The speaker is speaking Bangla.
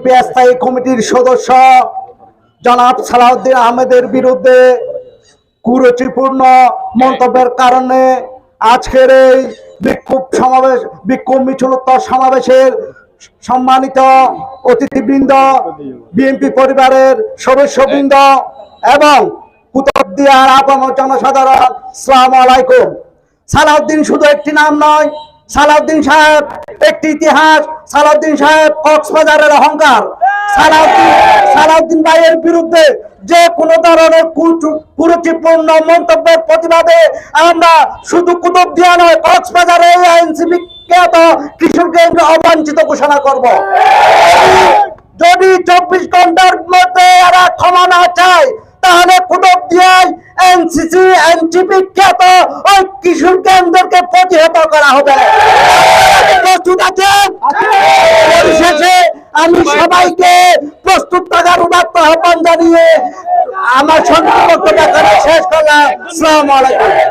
বিএনপি স্থায়ী কমিটির সদস্য জনাব সালাউদ্দিন আহমেদের বিরুদ্ধে কুরুচিপূর্ণ মন্তব্যের কারণে আজকের এই বিক্ষোভ মিছিলোত্তর সমাবেশের সম্মানিত অতিথিবৃন্দ, বিএনপি পরিবারের সদস্যবৃন্দ এবং কুতুবদিয়ার আপামর জনসাধারণ, আসসালামু আলাইকুম। সালাউদ্দিন শুধু একটি নাম নয়, সালাউদ্দিন সাহেব একটি ইতিহাস। সালাউদ্দিন সাহেব কক্সবাজারের অহংকার। সালাউদ্দিন ভাইয়ের বিরুদ্ধে যে কোনো ধরনের কুরুচিপূর্ণ মন্তব্যের প্রতিবাদে আমরা শুধু কুতুবদিয়া নয়, কক্সবাজারে আইনজীবী কিশোরগঞ্জকে অবাঞ্ছিত ঘোষণা করব। যদি 24 ঘন্টার মধ্যে এরা ক্ষমা না চায় তাহলে কুতুবদিয়ায় এনসিসি এনটিপি খ্যাত ওই কিশোরগঞ্জকে প্রতিহত করা হবে। প্রস্তুত আছেন? পরিশেষে আমি সবাইকে প্রস্তুত থাকার উদাত্ত আহ্বান জানিয়ে আমার সংক্ষিপ্ত বক্তব্য শেষ করলাম। আসসালামু আলাইকুম।